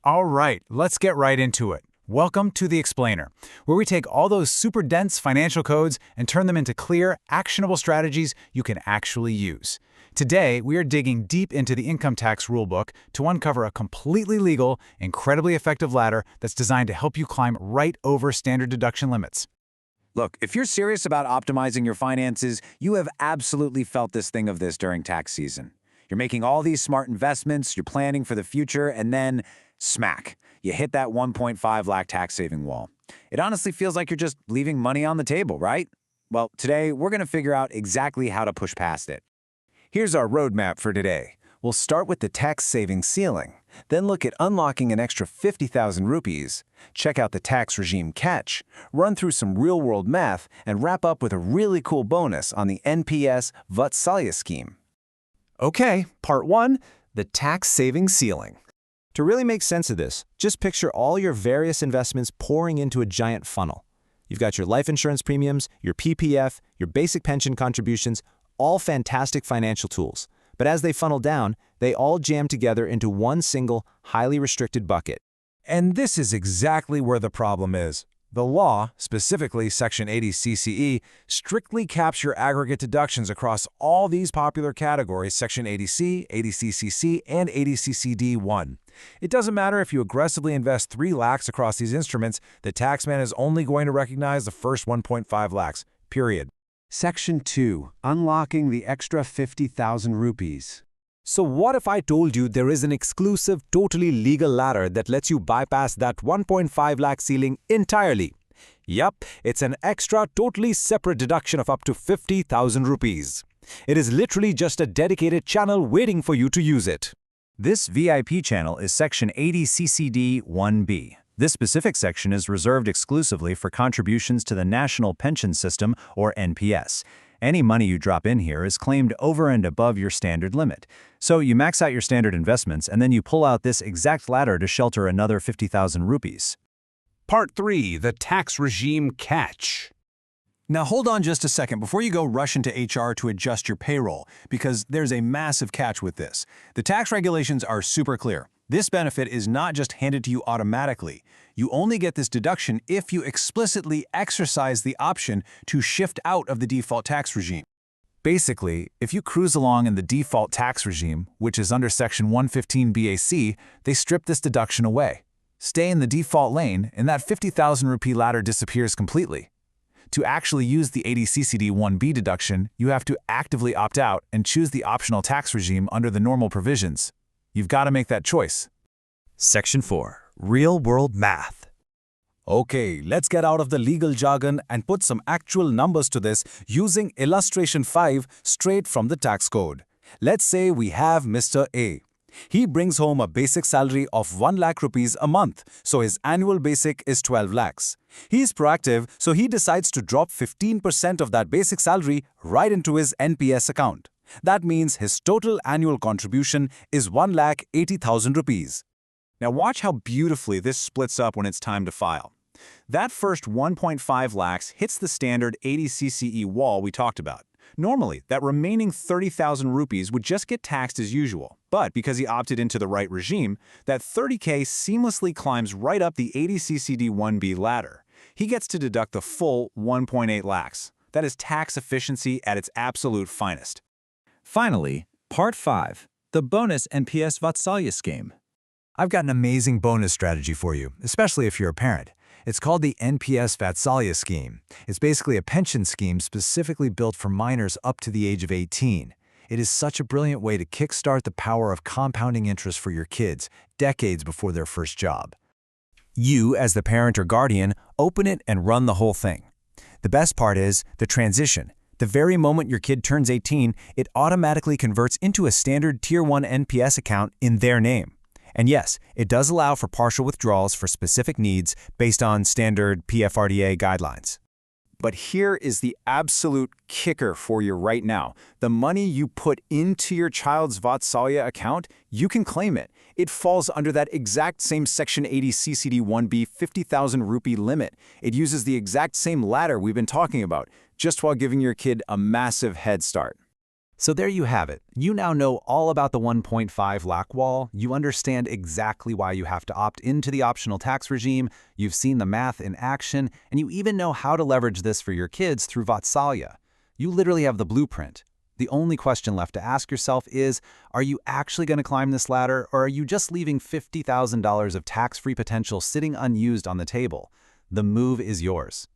All right, let's get right into it. Welcome to The Explainer, where we take all those super dense financial codes and turn them into clear, actionable strategies you can actually use. Today, we are digging deep into the income tax rulebook to uncover a completely legal, incredibly effective ladder that's designed to help you climb right over standard deduction limits. Look, if you're serious about optimizing your finances, you have absolutely felt this thing of this during tax season. You're making all these smart investments, you're planning for the future, and then, smack, you hit that 1.5 lakh tax saving wall. It honestly feels like you're just leaving money on the table, right? Well, today, we're going to figure out exactly how to push past it. Here's our roadmap for today. We'll start with the tax saving ceiling, then look at unlocking an extra 50,000 rupees, check out the tax regime catch, run through some real-world math, and wrap up with a really cool bonus on the NPS Vatsalya Scheme. Okay, part 1, the tax saving ceiling. To really make sense of this, just picture all your various investments pouring into a giant funnel. You've got your life insurance premiums, your PPF, your basic pension contributions, all fantastic financial tools. But as they funnel down, they all jam together into one single, highly restricted bucket. And this is exactly where the problem is. The law, specifically Section 80 CCE, strictly caps your aggregate deductions across all these popular categories, Section 80C, 80CCC, and 80CCD1. It doesn't matter if you aggressively invest 3 lakhs across these instruments, the taxman is only going to recognize the first 1.5 lakhs, period. Section 2. Unlocking the extra 50,000 rupees. So what if I told you there is an exclusive, totally legal ladder that lets you bypass that 1.5 lakh ceiling entirely? Yup, it's an extra, totally separate deduction of up to 50,000 rupees. It is literally just a dedicated channel waiting for you to use it. This VIP channel is Section 80 CCD 1B. This specific section is reserved exclusively for contributions to the National Pension System, or NPS. Any money you drop in here is claimed over and above your standard limit. So you max out your standard investments and then you pull out this exact ladder to shelter another 50,000 rupees. Part 3. The tax regime catch. Now hold on just a second before you go rush into HR to adjust your payroll, because there's a massive catch with this. The tax regulations are super clear. This benefit is not just handed to you automatically. You only get this deduction if you explicitly exercise the option to shift out of the default tax regime. Basically, if you cruise along in the default tax regime, which is under Section 115 BAC, they strip this deduction away. Stay in the default lane, and that 50,000 rupee ladder disappears completely. To actually use the 80 CCD 1B deduction, you have to actively opt out and choose the optional tax regime under the normal provisions. You've got to make that choice. Section 4. Real-world math. Okay, let's get out of the legal jargon and put some actual numbers to this using illustration 5 straight from the tax code. Let's say we have Mr. A. He brings home a basic salary of 1 lakh rupees a month, so his annual basic is 12 lakhs. He's proactive, so he decides to drop 15% of that basic salary right into his NPS account. That means his total annual contribution is 1,80,000 rupees. Now watch how beautifully this splits up when it's time to file. That first 1.5 lakhs hits the standard 80 CCE wall we talked about. Normally, that remaining 30,000 rupees would just get taxed as usual, but because he opted into the right regime, that 30K seamlessly climbs right up the 80 CCD 1B ladder. He gets to deduct the full 1.8 lakhs. That is tax efficiency at its absolute finest. Finally, Part 5, the bonus NPS Vatsalya Scheme. I've got an amazing bonus strategy for you, especially if you're a parent. It's called the NPS Vatsalya Scheme. It's basically a pension scheme specifically built for minors up to the age of 18. It is such a brilliant way to kickstart the power of compounding interest for your kids, decades before their first job. You, as the parent or guardian, open it and run the whole thing. The best part is the transition. The very moment your kid turns 18, it automatically converts into a standard Tier 1 NPS account in their name. And yes, it does allow for partial withdrawals for specific needs based on standard PFRDA guidelines. But here is the absolute kicker for you right now. The money you put into your child's Vatsalya account, you can claim it. It falls under that exact same Section 80 CCD 1B 50,000 rupee limit. It uses the exact same ladder we've been talking about, just while giving your kid a massive head start. So there you have it. You now know all about the 1.5 lakh wall, you understand exactly why you have to opt into the optional tax regime, you've seen the math in action, and you even know how to leverage this for your kids through Vatsalya. You literally have the blueprint. The only question left to ask yourself is, are you actually going to climb this ladder, or are you just leaving $50,000 of tax-free potential sitting unused on the table? The move is yours.